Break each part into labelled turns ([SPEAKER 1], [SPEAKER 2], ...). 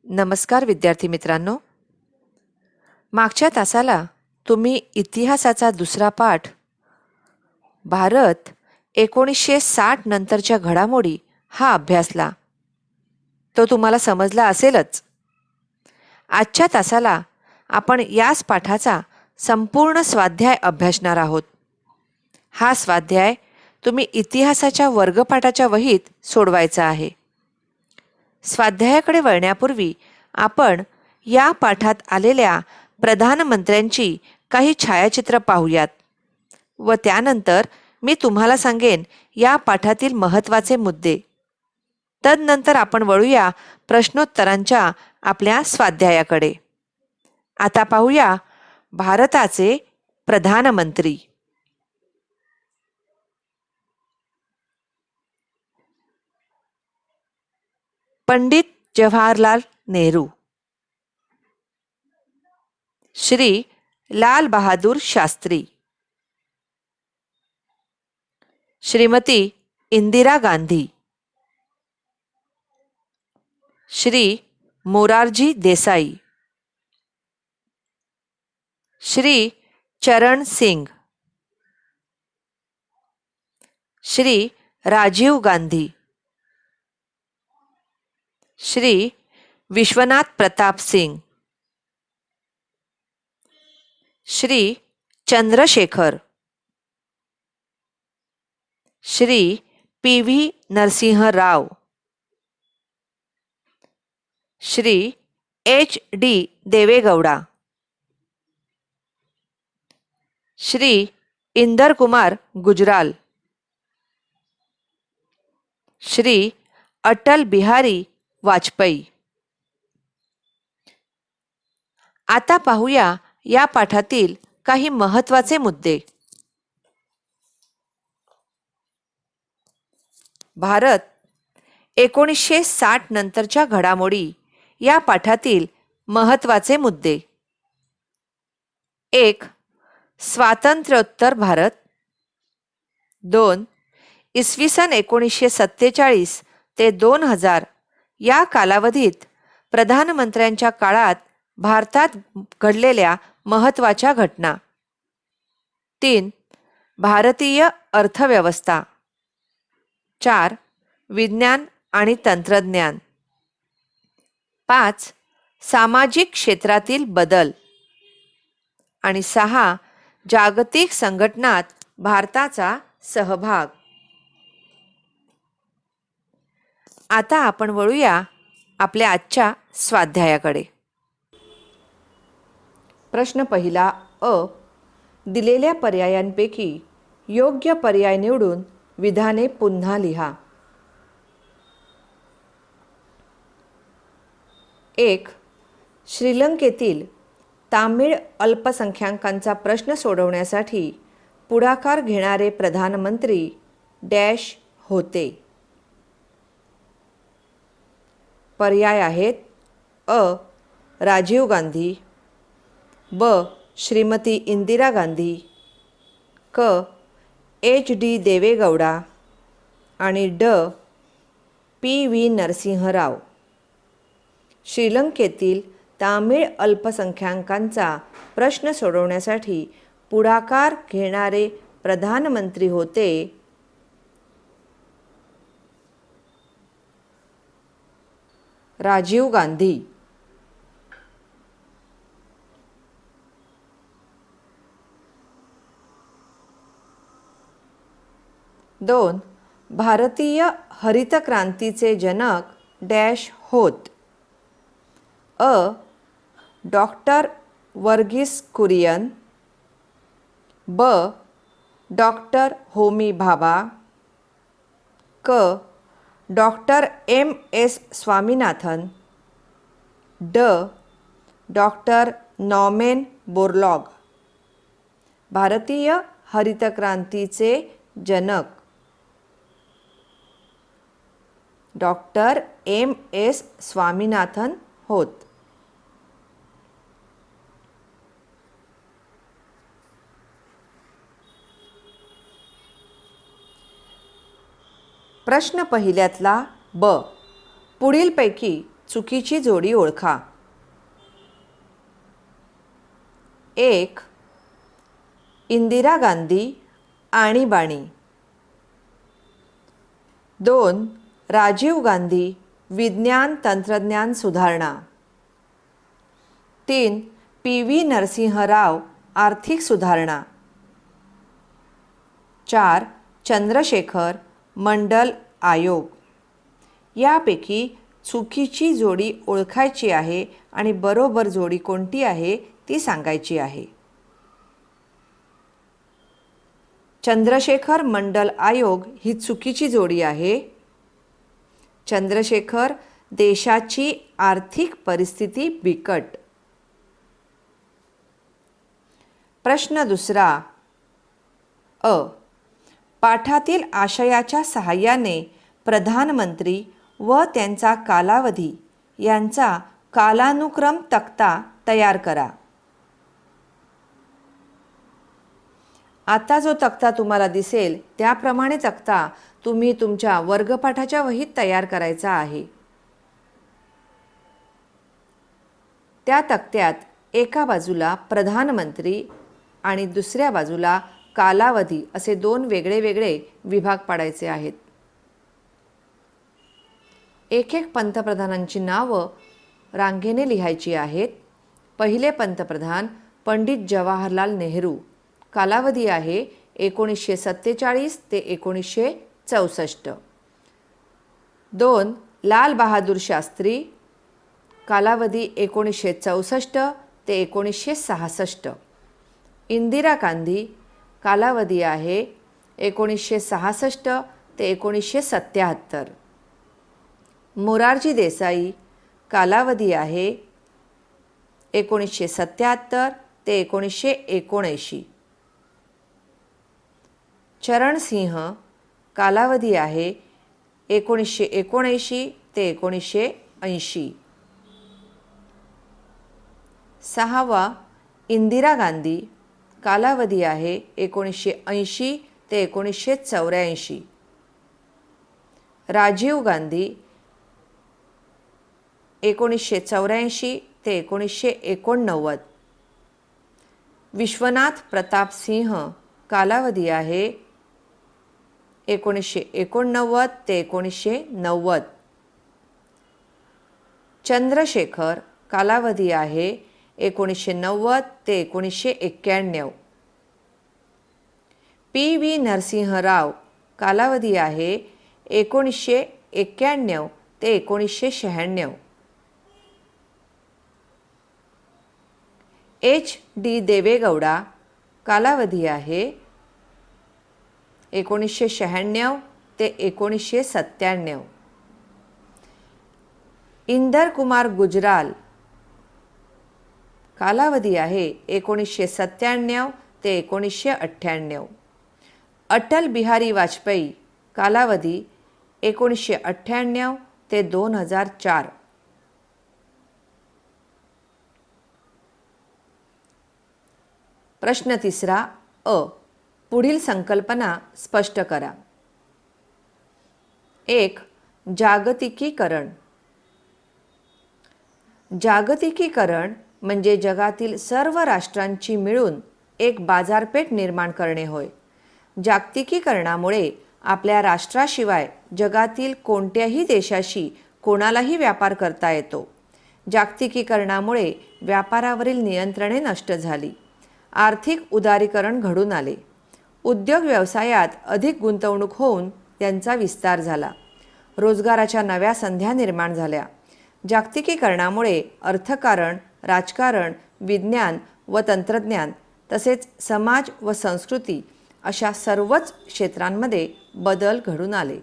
[SPEAKER 1] नमस्कार विद्यार्थी मित्रांनो. मागच्या तासाला तुम्ही इतिहासाचा दुसरा पाठ भारत 1960 नंतरच्या घडामोडी हा अभ्यासला. तो तुम्हाला समजला असेलच. आजच्या तासाला आपण याच पाठाचा संपूर्ण स्वाध्याय अभ्यासणार आहोत. हा स्वाध्याय तुम्ही इतिहासाच्या वर्गपाठाच्या वहीत सोडवायचा आहे. स्वाध्यायाकडे वळण्यापूर्वी आपण या पाठात आलेल्या प्रधानमंत्र्यांची काही छायाचित्र पाहूयात व त्यानंतर मी तुम्हाला सांगेन या पाठातील महत्त्वाचे मुद्दे. तदनंतर आपण वळूया प्रश्नोत्तरांच्या आपल्या स्वाध्यायाकडे. आता पाहूया भारताचे प्रधानमंत्री. पंडित जवाहरलाल नेहरू, श्री लाल बहादूर शास्त्री, श्रीमती इंदिरा गांधी, श्री मोरारजी देसाई, श्री चरण सिंग, श्री राजीव गांधी, श्री विश्वनाथ प्रताप सिंग, श्री चंद्रशेखर, श्री पी.व्ही. नरसिंह राव, श्री एच.डी. देवेगौडा, श्री इंदर कुमार गुजराल, श्री अटल बिहारी वाजपेयी. आता पाहूया या पाठातील काही महत्त्वाचे मुद्दे. भारत 1960 नंतरच्या घडामोडी या पाठातील महत्त्वाचे मुद्दे. 1. स्वातंत्र्योत्तर भारत. 2. इसवी सन 1947 ते 2000 या कालावधीत प्रधानमंत्र्यांच्या काळात भारतात घडलेल्या महत्त्वाच्या घटना. 3. भारतीय अर्थव्यवस्था. 4. विज्ञान आणि तंत्रज्ञान. 5. सामाजिक क्षेत्रातील बदल. आणि 6. जागतिक संघटनात भारताचा सहभाग. आता आपण वळूया आपल्या आजच्या स्वाध्यायाकडे. प्रश्न पहिला अ. दिलेल्या पर्यायांपैकी योग्य पर्याय निवडून विधाने पुन्हा लिहा. 1. श्रीलंकेतील तामिळ अल्पसंख्याकांचा प्रश्न सोडवण्यासाठी पुढाकार घेणारे प्रधानमंत्री डॅश होते. पर्याय आहेत अ. राजीव गांधी, ब. श्रीमती इंदिरा गांधी, क. एच.डी. देवेगौडा आणि ड. पी.व्ही. नरसिंह राव. श्रीलंकेतील तामिळ अल्पसंख्याकांचा प्रश्न सोडवण्यासाठी पुढाकार घेणारे प्रधानमंत्री होते राजीव गांधी. 2. भारतीय हरित क्रांतीचे जनक डॅश होत. अ. डॉक्टर वर्गीस कुरियन, ब. डॉक्टर होमी भाभा, क. Doctor M S. स्वामीनाथन, ड. Doctor Norman Borlaug. भारतीय हरित क्रांतीचे जनक डॉक्टर एम.एस. स्वामीनाथन होत. प्रश्न पहिल्यातला ब. पुढीलपैकी चुकीची जोडी ओळखा. 1. इंदिरा गांधी आणीबाणी. 2. राजीव गांधी विज्ञान तंत्रज्ञान सुधारणा. 3. PV नरसिंह राव आर्थिक सुधारणा. 4. चंद्रशेखर मंडल आयोग. यापैकी चुकीची जोडी ओळखायची आहे आणि बरोबर जोडी कोणती आहे ती सांगायची आहे. चंद्रशेखर मंडल आयोग ही चुकीची जोडी आहे. चंद्रशेखर देशाची आर्थिक परिस्थिती बिकट. प्रश्न दुसरा. पाठातील आशयाच्या सहाय्याने प्रधानमंत्री व त्यांचा कालावधी यांचा कालानुक्रम तक्ता तयार करा. आता जो तक्ता तुम्हाला दिसेल त्याप्रमाणे तक्ता तुम्ही तुमच्या वर्गपाठाच्या वहीत तयार करायचा आहे. त्या तक्त्यात एका बाजूला प्रधानमंत्री आणि दुसऱ्या बाजूला कालावधी असे 2 वेगळे वेगळे विभाग पाडायचे आहेत. एक पंतप्रधानांची नावं रांगेने लिहायची आहेत. पहिले पंतप्रधान पंडित जवाहरलाल नेहरू. कालावधी आहे 1947 ते 1964. 2. लाल बहादूर शास्त्री. कालावधी 1964 ते 1966. इंदिरा गांधी. कालावधी आहे 1966 ते 1977. मोरारजी देसाई. कालावधी आहे 1977 ते 1979. चरण सिंह. कालावधी आहे 1979 ते 1980. 6. इंदिरा गांधी. कालावधी आहे 1980 ते 1984. राजीव गांधी. 1984 ते 1989. विश्वनाथ प्रताप सिंह. कालावधी आहे 1989 ते 1990. चंद्रशेखर. कालावधी आहे 1990 ते 1991. PV नरसिंह राव. कालावधी आहे 1991 ते 1996. HD देवेगौडा. कालावधी आहे 1996 ते 1997. इंदर कुमार गुजराल. कालावधी आहे 1997 ते 1998. अटल बिहारी वाजपेयी. कालावधी 1998 ते 2004. प्रश्न तिसरा. पुढील संकल्पना स्पष्ट करा. 1. जागतिकीकरण. जागतिकीकरण म्हणजे जगातील सर्व राष्ट्रांची मिळून एक बाजारपेठ निर्माण करणे होय. जागतिकीकरणामुळे आपल्या राष्ट्राशिवाय जगातील कोणत्याही देशाशी कोणालाही व्यापार करता येतो. जागतिकीकरणामुळे व्यापारावरील नियंत्रणे नष्ट झाली. आर्थिक उदारीकरण घडून आले. उद्योग व्यवसायात अधिक गुंतवणूक होऊन त्यांचा विस्तार झाला. रोजगाराच्या नव्या संध्या निर्माण झाल्या. जागतिकीकरणामुळे अर्थकारण, राजकारण, विज्ञान व तंत्रज्ञान तसेच समाज व संस्कृती अशा सर्वच क्षेत्रांमध्ये बदल घडून आले.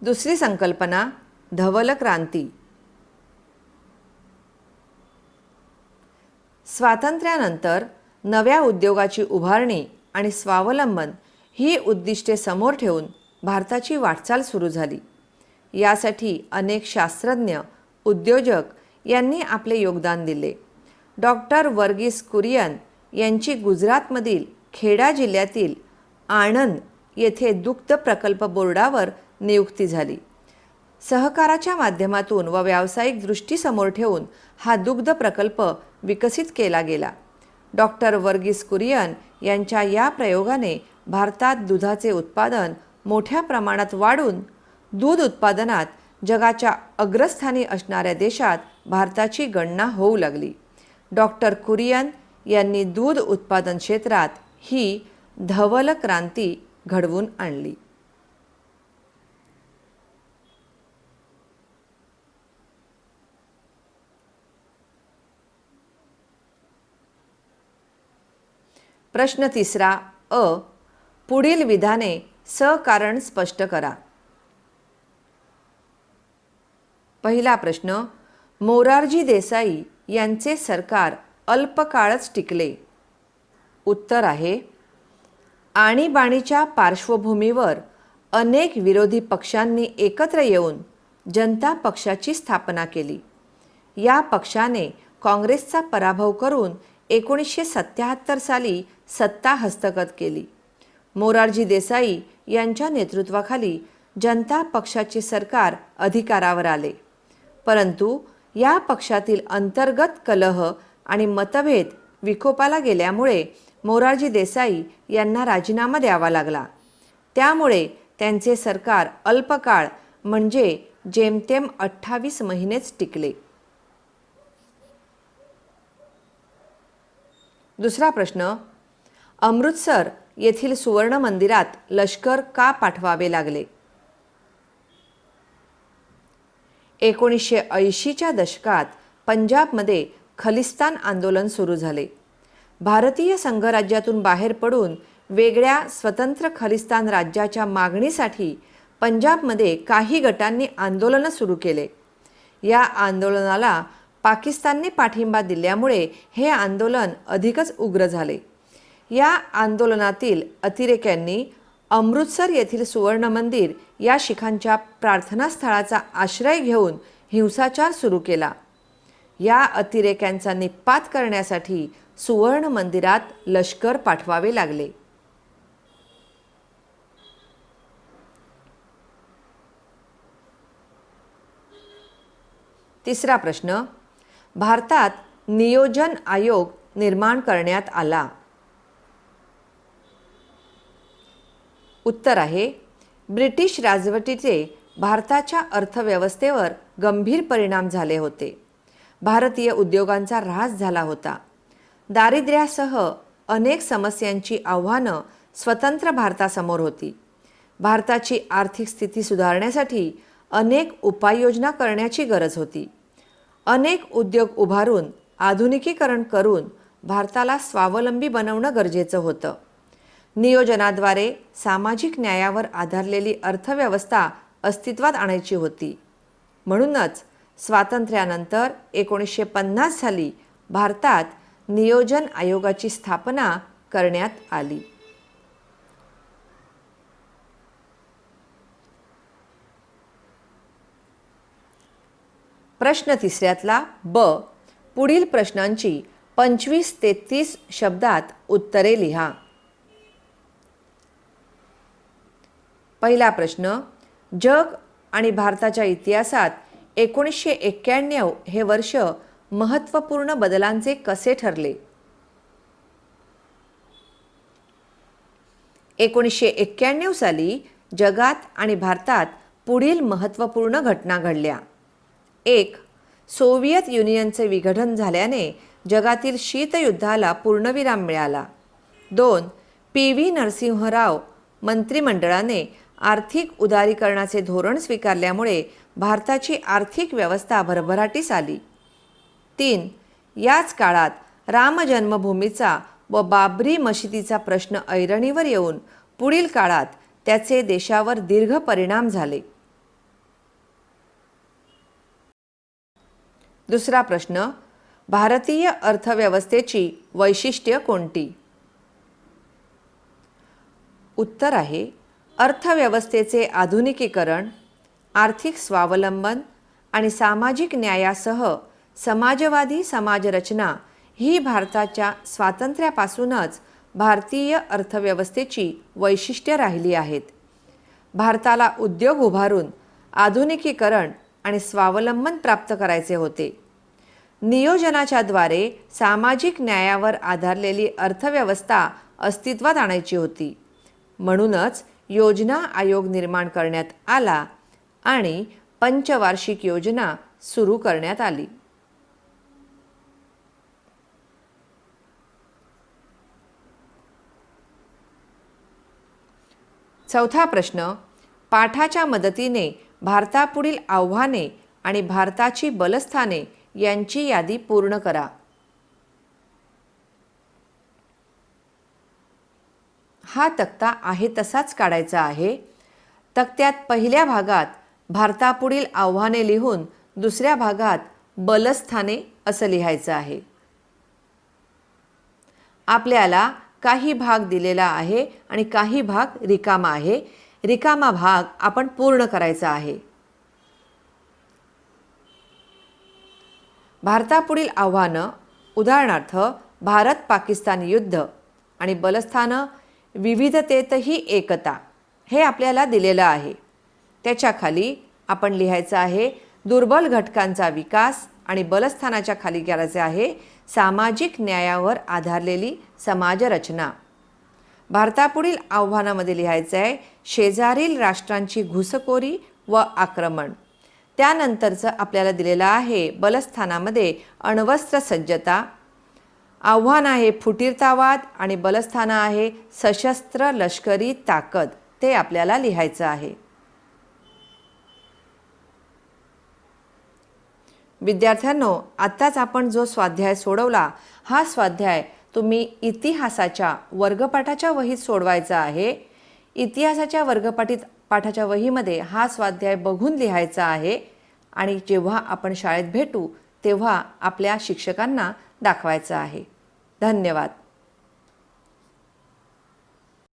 [SPEAKER 1] दुसरी संकल्पना धवल क्रांती. स्वातंत्र्यानंतर नव्या उद्योगाची उभारणी आणि स्वावलंबन ही उद्दिष्टे समोर ठेवून भारताची वाटचाल सुरू झाली. यासाठी अनेक शास्त्रज्ञ, उद्योजक यांनी आपले योगदान दिले. डॉक्टर वर्गीस कुरियन यांची गुजरातमधील खेडा जिल्ह्यातील आणंद येथे दुग्ध प्रकल्प बोर्डावर नियुक्ती झाली. सहकाराच्या माध्यमातून व व्यावसायिक दृष्टी समोर ठेवून हा दुग्ध प्रकल्प विकसित केला गेला. डॉक्टर वर्गीस कुरियन यांच्या या प्रयोगाने भारतात दुधाचे उत्पादन मोठ्या प्रमाणात वाढून दूध उत्पादनात जगाच्या अग्रस्थानी असणाऱ्या देशात भारताची गणना होऊ लागली. डॉक्टर कुरियन यांनी दूध उत्पादन क्षेत्रात ही धवल क्रांती घडवून आणली. प्रश्न तिसरा अ. पुढील विधाने सकारण स्पष्ट करा. पहिला प्रश्न, मोरारजी देसाई यांचे सरकार अल्पकाळच टिकले. उत्तर आहे, आणीबाणीच्या पार्श्वभूमीवर अनेक विरोधी पक्षांनी एकत्र येऊन जनता पक्षाची स्थापना केली. या पक्षाने काँग्रेसचा पराभव करून 1977 साली सत्ता हस्तगत केली. मोरारजी देसाई यांच्या नेतृत्वाखाली जनता पक्षाचे सरकार अधिकारावर आले. परंतु या पक्षातील अंतर्गत कलह आणि मतभेद विकोपाला गेल्यामुळे मोरारजी देसाई यांना राजीनामा द्यावा लागला. त्यामुळे त्यांचे सरकार अल्पकाळ म्हणजे जेमतेम 28 महिनेच टिकले. दुसरा प्रश्न, अमृतसर येथील सुवर्ण मंदिरात लष्कर का पाठवावे लागले? 1980च्या दशकात पंजाबमध्ये खलिस्तान आंदोलन सुरू झाले. भारतीय संघराज्यातून बाहेर पडून वेगळ्या स्वतंत्र खलिस्तान राज्याच्या मागणीसाठी पंजाबमध्ये काही गटांनी आंदोलन सुरू केले. या आंदोलनाला पाकिस्तानने पाठिंबा दिल्यामुळे हे आंदोलन अधिकच उग्र झाले. या आंदोलनातील अतिरेक्यांनी अमृतसर येथील सुवर्ण मंदिर या शिखांच्या प्रार्थनास्थळाचा आश्रय घेऊन हिंसाचार सुरू केला. या अतिरेक्यांचा निःपात करण्यासाठी सुवर्ण मंदिरात लष्कर पाठवावे लागले. तिसरा प्रश्न, भारतात नियोजन आयोग निर्माण करण्यात आला. उत्तर आहे, ब्रिटिश राजवटीचे भारताच्या अर्थव्यवस्थेवर गंभीर परिणाम झाले होते. भारतीय उद्योगांचा ऱ्हास झाला होता. दारिद्र्यासह अनेक समस्यांची आव्हानं स्वतंत्र भारतासमोर होती. भारताची आर्थिक स्थिती सुधारण्यासाठी अनेक उपाययोजना करण्याची गरज होती. अनेक उद्योग उभारून आधुनिकीकरण करून भारताला स्वावलंबी बनवणं गरजेचं होतं. नियोजनाद्वारे सामाजिक न्यायावर आधारलेली अर्थव्यवस्था अस्तित्वात आणायची होती. म्हणूनच स्वातंत्र्यानंतर 1950 साली भारतात नियोजन आयोगाची स्थापना करण्यात आली. प्रश्न तिसऱ्यातला ब. पुढील प्रश्नांची 25 ते 30 शब्दात उत्तरे लिहा. पहिला प्रश्न, जग आणि भारताच्या इतिहासात 1991 हे वर्ष महत्त्वपूर्ण बदलांचे कसे ठरले? 1991 साली जगात आणि भारतात पुढील महत्त्वपूर्ण घटना घडल्या. 1. सोव्हिएत युनियनचे विघटन झाल्याने जगातील शीतयुद्धाला पूर्णविराम मिळाला. 2. PV नरसिंहराव मंत्रिमंडळाने आर्थिक उदारीकरणाचे धोरण स्वीकारल्यामुळे भारताची आर्थिक व्यवस्था भरभराटीस आली. 3. याच काळात राम जन्मभूमीचा व बाबरी मशिदीचा प्रश्न ऐरणीवर येऊन पुढील काळात त्याचे देशावर दीर्घ परिणाम झाले. दुसरा प्रश्न, भारतीय अर्थव्यवस्थेची वैशिष्ट्ये कोणती? उत्तर आहे, अर्थव्यवस्थेचे आधुनिकीकरण, आर्थिक स्वावलंबन आणि सामाजिक न्यायासह समाजवादी समाजरचना ही भारताच्या स्वातंत्र्यापासूनच भारतीय अर्थव्यवस्थेची वैशिष्ट्ये राहिली आहेत. भारताला उद्योग उभारून आधुनिकीकरण आणि स्वावलंबन प्राप्त करायचे होते. नियोजनाच्या द्वारे सामाजिक न्यायावर आधारलेली अर्थव्यवस्था अस्तित्वात आणायची होती. म्हणूनच योजना आयोग निर्माण करण्यात आला आणि पंचवार्षिक योजना सुरू करण्यात आली. चौथा प्रश्न, पाठाच्या मदतीने भारतापुढील आव्हाने आणि भारताची बलस्थाने यांची यादी पूर्ण करा. हा तक्ता आहे तसाच काढायचा आहे. तक्त्यात पहिल्या भागात भारतापुढील आव्हाने लिहून दुसऱ्या भागात बलस्थाने असं लिहायचं आहे. आपल्याला काही भाग दिलेला आहे आणि काही भाग रिकामा आहे. रिकामा भाग आपण पूर्ण करायचा आहे. भारतापुढील आव्हानं, उदाहरणार्थ भारत पाकिस्तान युद्ध आणि बलस्थानं विविधतेतही एकता, हे आपल्याला दिलेलं आहे. त्याच्याखाली आपण लिहायचं आहे दुर्बल घटकांचा विकास आणि बलस्थानाच्या खाली करायचे आहे सामाजिक न्यायावर आधारलेली समाजरचना. भारतापुढील आव्हानामध्ये लिहायचं आहे शेजारील राष्ट्रांची घुसखोरी व आक्रमण. त्यानंतरचं आपल्याला दिलेलं आहे बलस्थानामध्ये अण्वस्त्र सज्जता. आव्हान आहे फुटीरतावाद आणि बलस्थान आहे सशस्त्र लष्करी ताकद. ते आपल्याला लिहायचं आहे. विद्यार्थ्यांनो, आत्ताच आपण जो स्वाध्याय सोडवला, हा स्वाध्याय तुम्ही इतिहासाच्या वर्गपाठाच्या वहीत सोडवायचा आहे. इतिहासाच्या पाठाच्या वहीमध्ये हा स्वाध्याय बघून लिहायचा आहे आणि जेव्हा आपण शाळेत भेटू तेव्हा आपल्या शिक्षकांना दाखवायचा आहे. धन्यवाद.